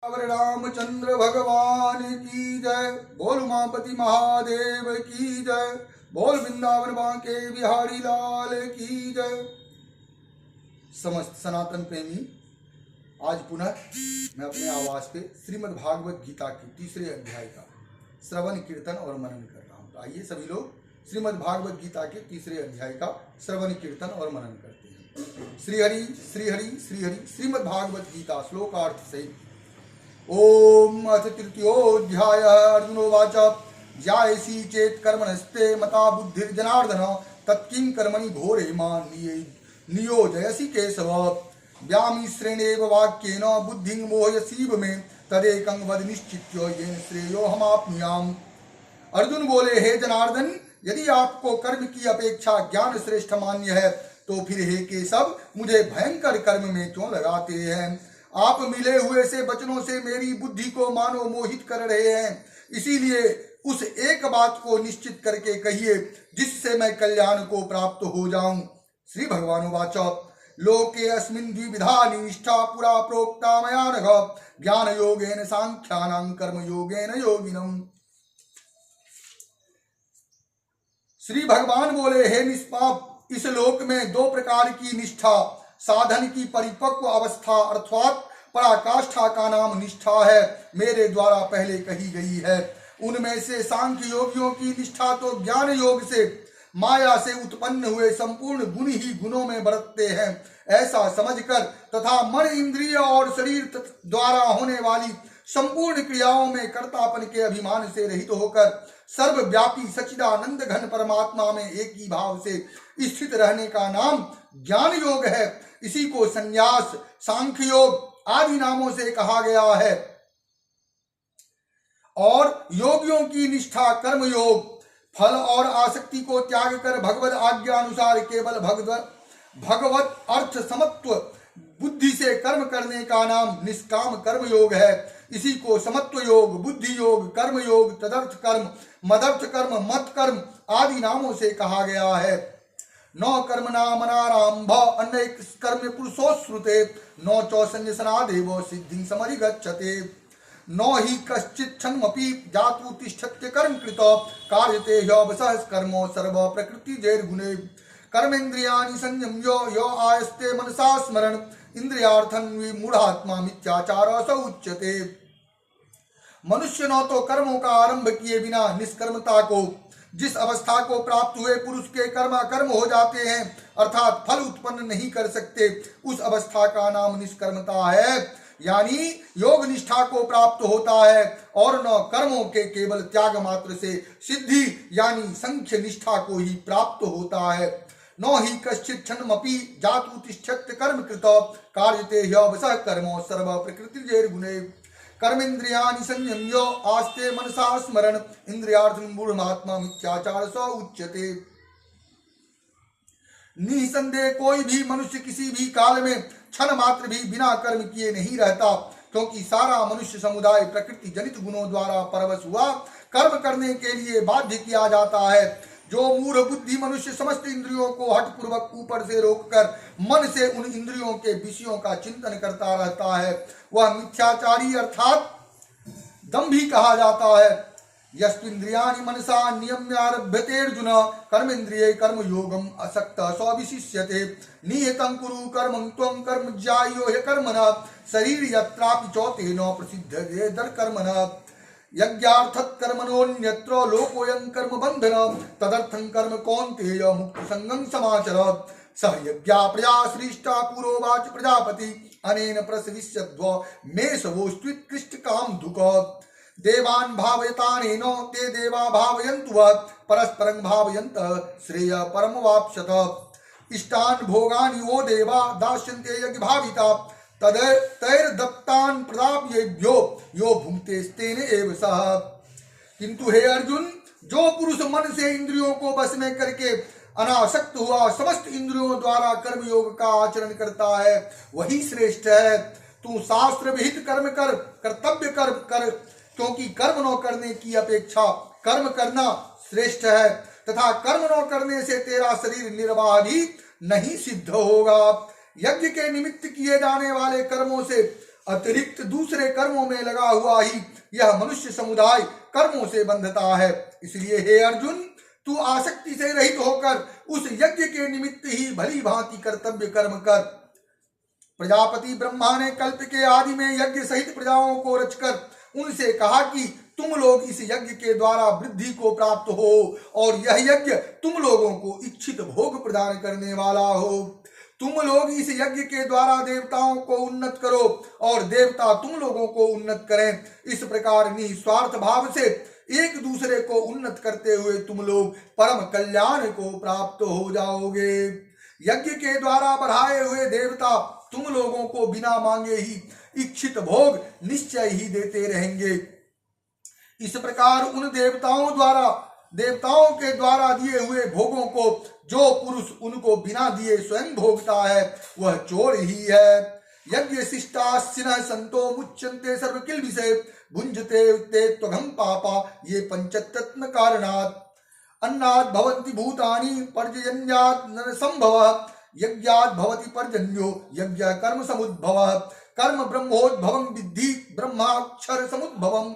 रामचंद्र भगवान की जय। बोल उमापति महादेव की जय। बोल वृंदावन बांके बिहारी लाल की जय। समस्त सनातन प्रेमी, आज पुनः मैं अपने आवास पे श्रीमद् भागवत गीता के तीसरे अध्याय का श्रवण कीर्तन और मनन कर रहा हूँ। तो आइए सभी लोग श्रीमद् भागवत गीता के तीसरे अध्याय का श्रवण कीर्तन और मनन करते हैं। श्री हरि श्री हरि श्री हरि। श्रीमद् भागवत गीता श्लोकार्थ सहित। ओम अथ तृतीयोऽध्याय। अर्जुनोवाच ज्यायसी चेत् कर्मणस्ते मता बुद्धिर्जनार्दन तत्किं कर्मणि घोरे मां नियोजयसि केशव। व्यामिश्रेणेव वाक्येन बुद्धिं मोहयसीव मे तदेकं वद निश्चित्य येन श्रेयोऽहमाप्नुयाम्। अर्जुन बोले, हे जनार्दन, यदि आपको कर्म की अपेक्षा ज्ञान श्रेष्ठ मान्य है तो फिर हे केशव मुझे भयंकर कर्म में क्यों लगाते हैं। आप मिले हुए से वचनों से मेरी बुद्धि को मानो मोहित कर रहे हैं, इसीलिए उस एक बात को निश्चित करके कहिए जिससे मैं कल्याण को प्राप्त हो जाऊं। श्री भगवान वाच लोके अस्मिन् द्विविधा निष्ठा पुरा प्रोक्ता मया नघ ज्ञान योगेन सांख्यानां कर्म योगेन योगिनम्। श्री भगवान बोले, हे निष्पाप, इस लोक में दो प्रकार की निष्ठा साधन की परिपक्व अवस्था अर्थात पराकाष्ठा का नाम निष्ठा है, मेरे द्वारा पहले कही गई है। उनमें से सांख्य योगियों की निष्ठा तो ज्ञान योग से माया से उत्पन्न हुए संपूर्ण गुण ही गुणों में बरतते हैं ऐसा समझकर तथा मन इंद्रिय और शरीर द्वारा होने वाली संपूर्ण क्रियाओं में कर्तापन के अभिमान से रहित होकर सर्वव्यापी सच्चिदानंद घन परमात्मा में एक ही भाव से स्थित रहने का नाम ज्ञान योग है। इसी को संन्यास, सांख्य योग आदि नामों से कहा गया है। और योगियों की निष्ठा कर्म योग, फल और आसक्ति को त्याग कर भगवत आज्ञा अनुसार केवल भगवत अर्थ समत्व बुद्धि से कर्म करने का नाम निष्काम कर्म योग है। इसी को समत्व योग, बुद्धि योग, कर्म योग, तदर्थ कर्म, मदर्थ कर्म, मत कर्म आदि नामों से कहा गया है। नौ कर्म नामनारंभ अनेक कर्म पुरुषोश्रुते नौ चौसन्यसनादेव सिद्धिं समधिगच्छते। नौ हि कश्चित् क्षणमपि जातु तिष्ठत्य कर्म कृत कार्यते ह्यवसः कर्मो सर्व प्रकृति जैर्गुणे। कर्मेन्द्रियाणि संयम्य यो आयस्ते मनसा स्मरण इंद्रियार्थं विमूढ़ात्मा मिथ्याचारः स उच्यते। मनुष्य न तो कर्मों का आरंभ किए बिना निष्कर्मता को, जिस अवस्था को प्राप्त हुए पुरुष के कर्म अकर्म हो जाते हैं अर्थात फल उत्पन्न नहीं कर सकते, उस अवस्था का नाम निष्कर्मता है, यानी योग निष्ठा को प्राप्त होता है। और न कर्मों के केवल त्याग मात्र से सिद्धि यानी संख्य निष्ठा को ही प्राप्त होता है। न ही कश्चित् क्षणमपि जातु तिष्ठत्य कर्म कृत कार्यते ह्यवसः कर्मो सर्व प्रकृति जैर्गुणे। कर्मेन्द्रियाणि संयम्य आस्ते मनसा स्मरण इंद्रियार्थं मूढ़मात्मा मिथ्याचार स उच्यते। निसंदेह कोई भी मनुष्य किसी भी काल में क्षण मात्र भी बिना कर्म किए नहीं रहता, क्योंकि सारा मनुष्य समुदाय प्रकृति जनित गुणों द्वारा परवश हुआ कर्म करने के लिए बाध्य किया जाता है। जो मूढ़ बुद्धि मनुष्य समस्त इंद्रियों को हठपूर्वक ऊपर से रोककर मन से उन इंद्रियों के विषयों का चिंतन करता रहता है, वह मिथ्याचारी अर्थात दंभी कहा जाता है। यस्त्विन्द्रियाणि मनसा नियम्यारभ्यते अर्जुन कर्मेन्द्रिये कर्मयोगम् असक्तः स विशिष्यते। नियतं कुरु कर्मं त्वं कर्म ज्यायो ह्यकर्मणः शरीर यत्रापि चौतेन प्रसिद्धये दर्कर्मणः। यज्ञार्थत कर्मणोऽन्यत्र लोकोऽयं कर्म बन्धनं तदर्थं कर्म कौन्तेय मुक्ति संगं समाचर। सह यज्ञा प्रजा श्रेष्ठा पुरोवाच प्रजापति अनेन प्रसविष्यद्व मेषवोऽस्त्वित्कृष्ट कामधुक। देवान् भावयतानेन ते देवा भावयन्तु परस्परं भावयन्तः श्रेय परमवाप्स्यत। इष्टान् भोगानि वो देवा दास्यन्ते यज्ञ भाविता तैर्दत्तान् प्रदाप्येभ्यो यो भुङ्क्ते तेन एव सः। किंतु हे अर्जुन, जो पुरुष मन से इंद्रियों को बस में करके अनासक्त हुआ समस्त इंद्रियों द्वारा कर्म योग का आचरण करता है वही श्रेष्ठ है। तू शास्त्र विहित कर्म कर, कर्तव्य कर्म कर, क्योंकि कर्म न करने की अपेक्षा कर्म करना श्रेष्ठ है तथा कर्म न करने से तेरा शरीर निर्वाह भी नहीं सिद्ध होगा। यज्ञ के निमित्त किए जाने वाले कर्मों से अतिरिक्त दूसरे कर्मों में लगा हुआ ही यह मनुष्य समुदाय कर्मों से बंधता है। इसलिए हे अर्जुन, तू आसक्ति से रहित होकर उस यज्ञ के निमित्त ही भली भांति कर्तव्य कर्म कर। प्रजापति ब्रह्मा ने कल्प के आदि में यज्ञ सहित प्रजाओं को रचकर उनसे कहा कि तुम लोग इस यज्ञ के द्वारा वृद्धि को प्राप्त हो और यह यज्ञ तुम लोगों को इच्छित भोग प्रदान करने वाला हो। तुम लोग इस यज्ञ के द्वारा देवताओं को उन्नत करो और देवता तुम लोगों को उन्नत करें। इस प्रकार निस्वार्थ भाव से एक दूसरे को उन्नत करते हुए तुम लोग परम कल्याण को प्राप्त हो जाओगे। यज्ञ के द्वारा बढ़ाए हुए देवता तुम लोगों को बिना मांगे ही इच्छित भोग निश्चय ही देते रहेंगे। इस प्रकार उन देवताओं के द्वारा दिए हुए भोगों को जो पुरुष उनको बिना दिए स्वयं भोगता है वह चोर ही है। यज्ञ शिष्टास्सिनः संतो मुच्यन्ते सर्वकिल्बिषे भुञ्जते ते त्वघं पापा ये पंचतत्व कारणात्। अन्नात् भवन्ति भूतानि पर्जन्यात् न संभवः यज्ञात् भवति पर्जन्यो यज्ञ कर्म समुद्भवः। कर्म ब्रह्मोद्भवं विद्धि ब्रह्माक्षर समुद्भवम्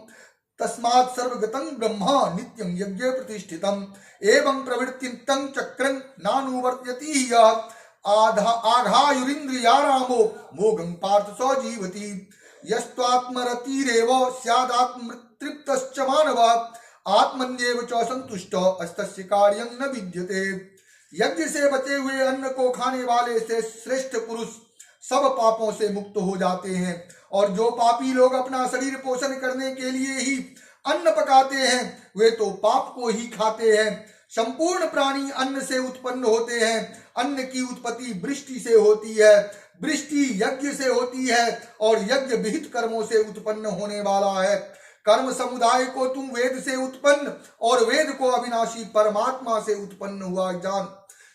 तस्मात् सर्वगतं ब्रह्म नित्यं यज्ञे प्रतिष्ठितम्। एवं प्रवृत्तिं चक्रं नानुवर्त्यति यः आघायुरिन्द्रियारामो मोघं पार्थ स जीवति। यस्त्वात्मरतिरेव स्यादात्मतृप्तश्च मानवः आत्मन्येव च संतुष्टः अस्तस्य कार्यं न विद्यते। यज्ञ से बचे हुए अन्न को खाने वाले से श्रेष्ठ पुरुष सब पापों से मुक्त हो जाते हैं और जो पापी लोग अपना शरीर पोषण करने के लिए ही अन्न पकाते हैं वे तो पाप को ही खाते हैं। संपूर्ण प्राणी अन्न से उत्पन्न होते हैं। अन्न की उत्पत्ति वृष्टि से होती है, वृष्टि यज्ञ से होती है और यज्ञ विहित कर्मों से उत्पन्न होने वाला है। कर्म समुदाय को तुम वेद से उत्पन्न और वेद को अविनाशी परमात्मा से उत्पन्न हुआ जान।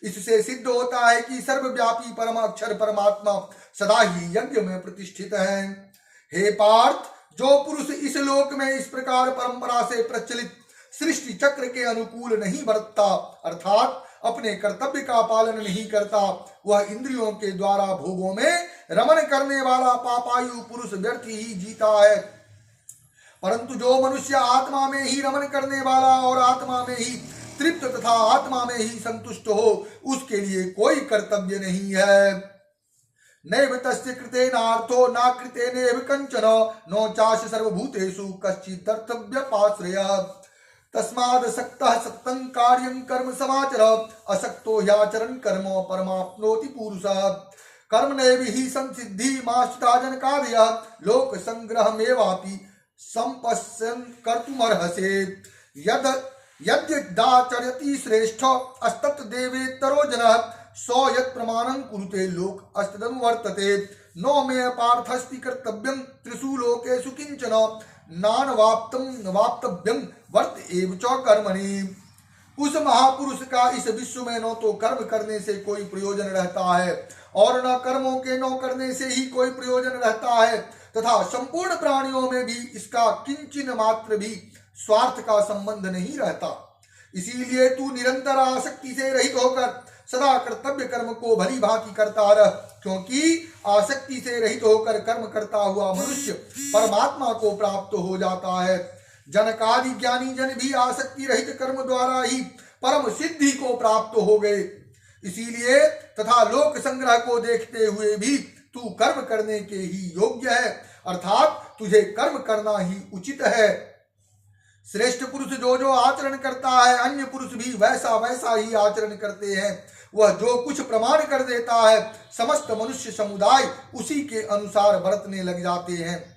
इससे सिद्ध होता है कि सर्वव्यापी परम अक्षर परमात्मा सदा ही यज्ञ में प्रतिष्ठित है। हे पार्थ, जो पुरुष इस लोक में इस प्रकार परंपरा से प्रचलित सृष्टि चक्र के अनुकूल नहीं बरतता अर्थात अपने कर्तव्य का पालन नहीं करता, वह इंद्रियों के द्वारा भोगों में रमन करने वाला पापायु पुरुष व्यर्थ ही जीता है। परंतु जो मनुष्य आत्मा में ही रमन करने वाला और आत्मा में ही तृप्त तथा आत्मा में ही संतुष्ट हो उसके लिए कोई कर्तव्य नहीं है। नैव तस्य कृतेनार्थो न कृतेनेव कंचन नो चास्य सर्वभूतेषु कश्चिदर्थव्यपाश्रयः। तस्मादसक्तः सक्तं कार्यं कर्म समाचर असक्तो ह्याचरन् कर्म परमाप्नोति पुरुषः। कर्मणैव हि संसिद्धि माश्रिता जनकादयः लोक संग्रहमेवापि संपश्यन् कर्तुमर्हसे। यद्यदाचर्यति श्रेष्ठ अस्तत् देवेतरो जनः सो यत् प्रमाणं कुरुते लोक अस्तदनुवर्तते। नो मे पार्थस्ति कर्तव्यं त्रिषु लोकेषु किंचन नानवाप्तं वाप्तव्यं वर्त एव च कर्मणि। उस महापुरुष का इस विश्व में न तो कर्म करने से कोई प्रयोजन रहता है और न कर्मों के न करने से ही कोई प्रयोजन रहता है तथा संपूर्ण प्राणियों में भी इसका किंचिन मात्र भी स्वार्थ का संबंध नहीं रहता। इसीलिए तू निरंतर आसक्ति से रहित होकर सदा कर्तव्य कर्म को भली भांति करता रह, क्योंकि आसक्ति से रहित होकर कर्म करता हुआ मनुष्य परमात्मा को प्राप्त हो जाता है। जनकादि ज्ञानी जन भी आसक्ति रहित कर्म द्वारा ही परम सिद्धि को प्राप्त हो गए। इसीलिए तथा लोक संग्रह को देखते हुए भी तू कर्म करने के ही योग्य है, अर्थात तुझे कर्म करना ही उचित है। श्रेष्ठ पुरुष जो जो आचरण करता है अन्य पुरुष भी वैसा वैसा ही आचरण करते हैं। वह जो कुछ प्रमाण कर देता है समस्त मनुष्य समुदाय उसी के अनुसार बरतने लग जाते हैं।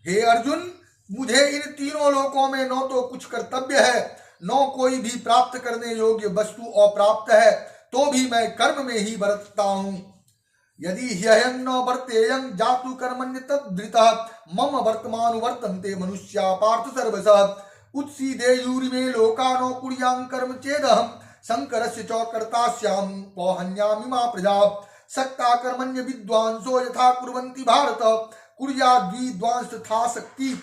हे अर्जुन, मुझे इन तीनों लोकों में न तो कुछ कर्तव्य है न कोई भी प्राप्त करने योग्य वस्तु अप्राप्त है, तो भी मैं कर्म में ही बरतता हूँ। यदि ह्यहं न वर्तेयं जातु कर्मण्यतद्वृतः मम वर्तमानुवर्तन्ते मनुष्या पार्थ सर्वशः। उत्सीदेयुरिमे लोका न कुर्यां कर्म चेदहं शंकरस्य च कर्तास्याहं पौहन्यामि मा प्रजा। सक्ता कर्मण्य विद्वांसो यथा कुर्वन्ति भारत कुर्याद्विद्वांस तथा शक्ति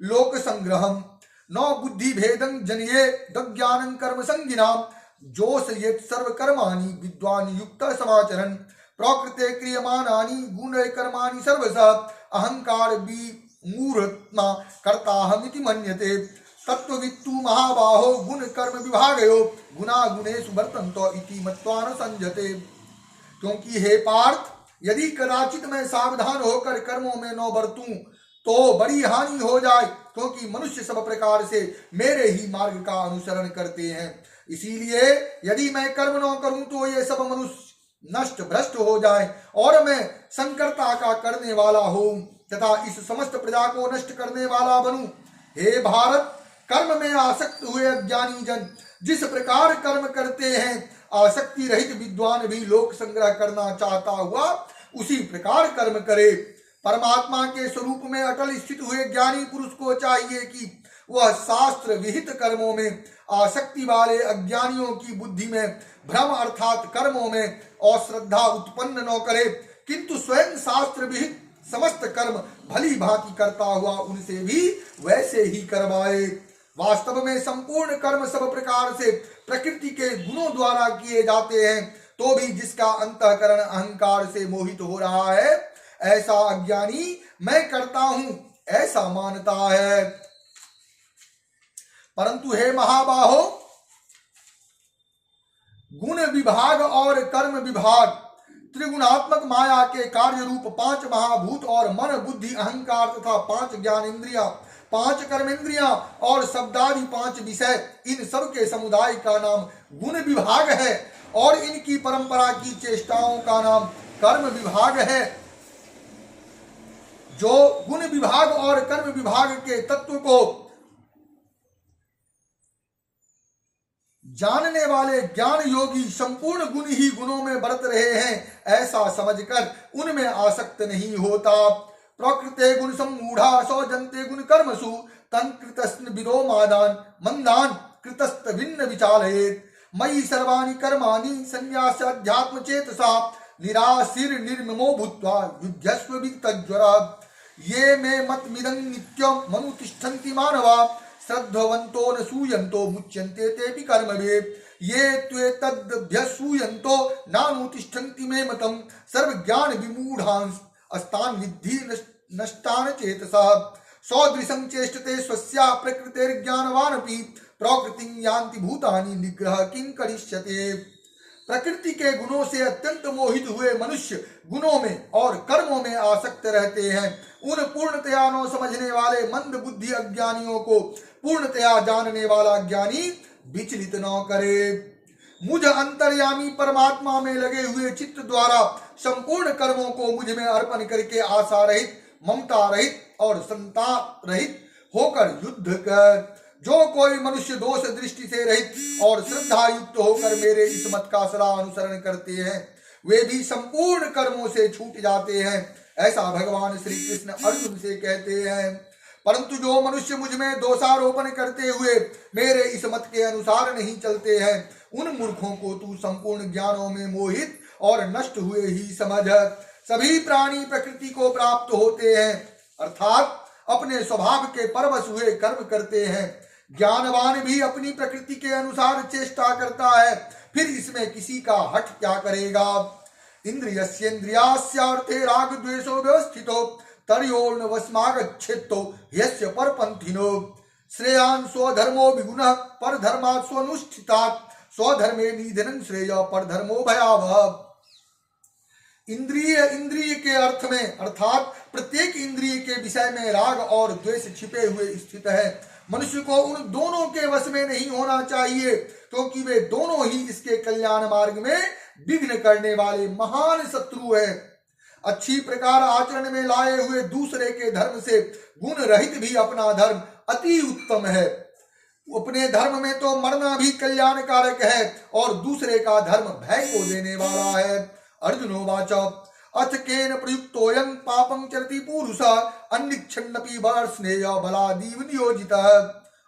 लोक संग्रहम्। न बुद्धि भेदं जनये दज्ञानं कर्म संगिनाम् जोषयेत् सर्वकर्माणि विद्वान् युक्त समाचरन् प्रकृते क्रियमाणानि गुणै कर्माणि सर्वशः अहंकार विमूढत्मा कर्ताहमिति मन्यते। तत्त्ववित्तु महाबाहो गुण कर्म विभागयो गुणा गुणेषु वर्तन्तो इति मत्वा न संजते। क्योंकि हे पार्थ, यदि कदाचित मैं सावधान होकर कर्मों में न बरतूं तो बड़ी हानि हो जाए, क्योंकि मनुष्य सब प्रकार से मेरे ही मार्ग का अनुसरण करते हैं। इसीलिए यदि मैं कर्म न करूं तो ये सब मनुष्य नष्ट भ्रष्ट हो जाए और मैं संकर्ता का करने वाला हूं तथा इस समस्त प्रजा को नष्ट करने वाला बनूं। हे भारत, कर्म में आसक्त हुए अज्ञानी जन जिस प्रकार कर्म करते हैं, आसक्ति रहित विद्वान भी लोक संग्रह करना चाहता हुआ उसी प्रकार कर्म करे। परमात्मा के स्वरूप में अटल स्थित हुए ज्ञानी पुरुष को चाहिए कि वह शास्त्र विहित कर्मों में आसक्ति वाले अज्ञानियों की बुद्धि में भ्रम अर्थात कर्मों में अश्रद्धा उत्पन्न न करे, किंतु स्वयं शास्त्र विहित समस्त कर्म भली भांति करता हुआ उनसे भी वैसे ही करवाए। वास्तव में संपूर्ण कर्म सब प्रकार से प्रकृति के गुणों द्वारा किए जाते हैं, तो भी जिसका अंतःकरण अहंकार से मोहित हो रहा है, ऐसा अज्ञानी मैं करता हूं ऐसा मानता है। परंतु हे महाबाहो, गुण विभाग और कर्म विभाग त्रिगुणात्मक माया के कार्य रूप 5 महाभूत और मन बुद्धि अहंकार तथा 5 ज्ञानेन्द्रियां, 5 कर्मेंद्रियां और शब्दादि 5 विषय, इन सब के समुदाय का नाम गुण विभाग है और इनकी परंपरा की चेष्टाओं का नाम कर्म विभाग है। जो गुण विभाग और कर्म विभाग के तत्व को जानने वाले ज्ञान योगी संपूर्ण गुण ही गुणों में बरत रहे हैं ऐसा समझकर उनमें आसक्त नहीं होता। प्रकृते गुण सम्मूढ़ा सौजन्ते गुण कर्मसु तन्कृतस्न विदो मादान मंदान कृतस्त भिन्न विचालयेत् मयि सर्वाणि कर्माणि संन्यास्याध्यात्म चेतसा निराशीर निर्ममो भूत्वा युध्यस्व वितज्वरा। ये मे मतमिदं नित्यं मनुतिष्ठन्ति मानवा श्रद्धवन्तो न सूयन्तो मुच्यन्ते तेऽपि कर्मवे। ये त्वेतद्भ्यसूयन्तो नानुतिष्ठन्ति मे मतं सर्वज्ञान विमूढांस् अस्तान् विद्धि नष्टान् चेतसः। सौदृशं चेष्टते स्वस्या प्रकृतिर्ज्ञानवानपि प्रकृतिं यान्ति भूतानि निग्रह किं करिष्यते। प्रकृति के गुणों से अत्यंत मोहित हुए मनुष्य गुणों में और कर्मों में आसक्त रहते हैं। उन पूर्णतया न समझने वाले मंद बुद्धि अज्ञानियों को पूर्णतया जानने वाला ज्ञानी विचलित न करे। मुझ अंतर्यामी परमात्मा में लगे हुए चित्त द्वारा संपूर्ण कर्मों को मुझ में अर्पण करके आशा रहित, ममता रहित और संताप रहित होकर युद्ध कर। जो कोई मनुष्य दोष दृष्टि से रहित और श्रद्धा युक्त होकर मेरे इस मत का सदा अनुसरण करते हैं, वे भी संपूर्ण कर्मों से छूट जाते हैं, ऐसा भगवान श्री कृष्ण अर्जुन से कहते हैं। परंतु जो मनुष्य मुझ में दोषारोपण करते हुए मेरे इस मत के अनुसार नहीं चलते हैं, उन मूर्खों को तू संपूर्ण ज्ञानों में मोहित और नष्ट हुए ही समझ। सभी प्राणी प्रकृति को प्राप्त होते हैं, अर्थात अपने स्वभाव के परवश हुए कर्म करते हैं। ज्ञानवान भी अपनी प्रकृति के अनुसार चेष्टा करता है, फिर इसमें किसी का हठ क्या करेगा। इंद्रियस्येन्द्रियास्यार्थे राग द्वेषो व्यवस्थितो तर्योर्ण वस्मागच्छेत्तो यस्य परपंथिनो श्रेयान् स्वधर्मो विगुणः परधर्मात् स्वनुष्ठितात् स्वधर्मे निधनं श्रेय परधर्मो भयावह। इंद्रिय के अर्थ में अर्थात प्रत्येक इंद्रिय के विषय में राग और द्वेष छिपे हुए स्थित है। मनुष्य को उन दोनों के वश में नहीं होना चाहिए, क्योंकि वे दोनों ही इसके कल्याण मार्ग में विघ्न करने वाले महान शत्रु हैं। अच्छी प्रकार आचरण में लाए हुए दूसरे के धर्म से गुण रहित भी अपना धर्म अति उत्तम है। अपने धर्म में तो मरना भी कल्याणकारक है और दूसरे का धर्म भय को देने वाला है। अर्जुनोवाच अथ केन प्रयुक्तोऽयं पापं चरति पुरुषः अन्निच्छन्नपि वर्ष्णेय बलादीव नियोजितः।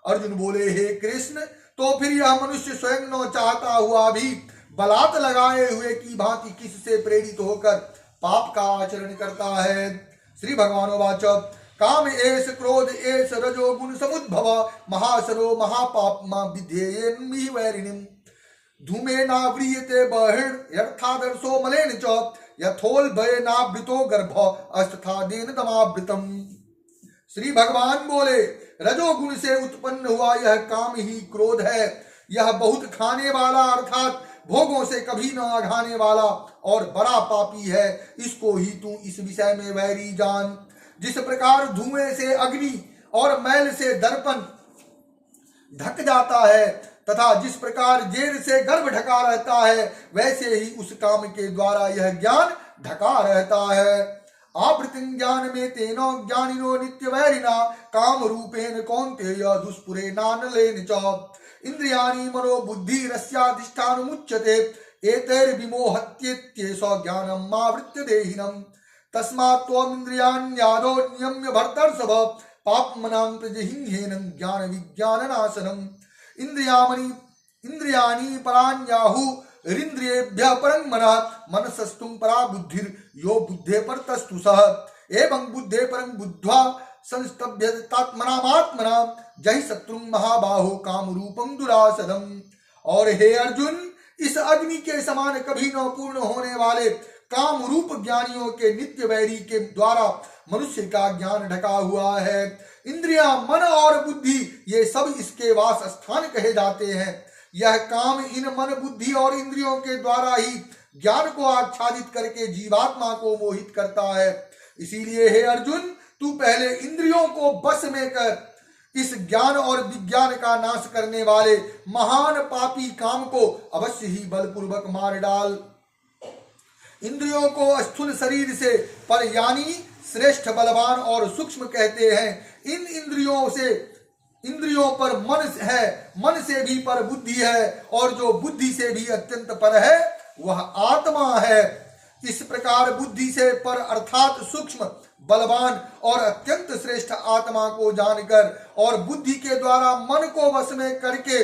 अर्जुन बोले, हे कृष्ण, तो फिर यह मनुष्य स्वयं न चाहता हुआ भी बलात् लगाए हुए की भांति किससे प्रेरित होकर पाप का आचरण करता है। श्री भगवानोवाच काम एष क्रोध एष रजो गुण समुद्भव महासरो महापाप्मा विध्येयन्मिहि वैरिणीम् धूमेनाव्रियते बहिर्यर्थादर्शो मलेन च यथोल भयनावृतो गर्भ अस्थादेन दमावृतम। श्री भगवान बोले, रजोगुण से उत्पन्न हुआ यह काम ही क्रोध है। यह बहुत खाने वाला अर्थात भोगों से कभी न आघाने वाला और बड़ा पापी है। इसको ही तू इस विषय में वैरी जान। जिस प्रकार धुएं से अग्नि और मैल से दर्पण ढक जाता है तथा जिस प्रकार जेर से गर्भ ढका रहता है, वैसे ही उस काम के द्वारा यह ज्ञान ढका रहता है। आवृतिं ज्ञान में तेनो ज्ञानिनो नित्य वैरिना काम रूपेण कौन्तेय दुष्पुरे नानलेन च इंद्रियाणि मनो बुद्धि रस्याधिष्ठान मुच्यते एतैर्विमोहत्येत्येष ज्ञानम् आवृत्य देहिनम्। तस्मात् त्वमिन्द्रियाण्यादौ नियम्य भर्तर्षभ पाप्मनां प्रजहिंहेनं ज्ञान विज्ञान नाशनम्। इंद्रियाणि पराण्याहुरिन्द्रियेभ्यः परं मनः मनसस्तुं परा बुद्धिर् यो बुद्धे परतस्तु सः एवं बुद्धे परं बुद्ध्वा संस्तभ्यतात्मनामात्मना जहि शत्रुं महाबाहो काम रूपम दुरासदम। और हे अर्जुन, इस अग्नि के समान कभी न पूर्ण होने वाले काम रूप ज्ञानियों के नित्य वैरी के द्वारा मनुष्य का ज्ञान ढका हुआ है। इंद्रियां, मन और बुद्धि ये सब इसके वास स्थान कहे जाते हैं। यह काम इन मन, बुद्धि और इंद्रियों के द्वारा ही ज्ञान को आच्छादित करके जीवात्मा को मोहित करता है। इसीलिए हे अर्जुन, तू पहले इंद्रियों को बस में कर इस ज्ञान और विज्ञान का नाश करने वाले महान पापी काम को अवश्य ही बलपूर्वक मार डाल। इंद्रियों को स्थूल शरीर से पर यानी श्रेष्ठ, बलवान और सूक्ष्म कहते हैं। इन इंद्रियों पर मन है, मन से भी पर बुद्धि है और जो बुद्धि से भी अत्यंत पर है वह आत्मा है। इस प्रकार बुद्धि से पर अर्थात सूक्ष्म, बलवान और अत्यंत श्रेष्ठ आत्मा को जानकर और बुद्धि के द्वारा मन को वश में करके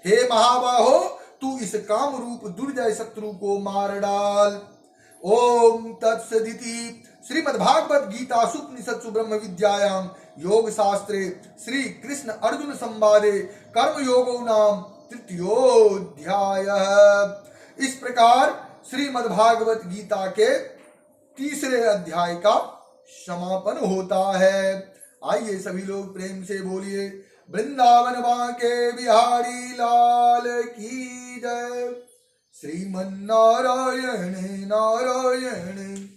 हे महाबाहो, तू इस काम रूप दुर्जय शत्रु को मार डाल। ओम तत्सदिति। श्रीमद्भागवत गीता उपनिषत्सु ब्रह्म विद्यायां योग शास्त्रे श्री कृष्ण अर्जुन संवादे कर्म योगो नाम तृतीयोऽध्यायः। इस प्रकार श्रीमद्भागवत गीता के तीसरे अध्याय का समापन होता है। आइए सभी लोग प्रेम से बोलिए, वृंदावन बांके बिहारी लाल की जय। श्रीमन्नारायण नारायण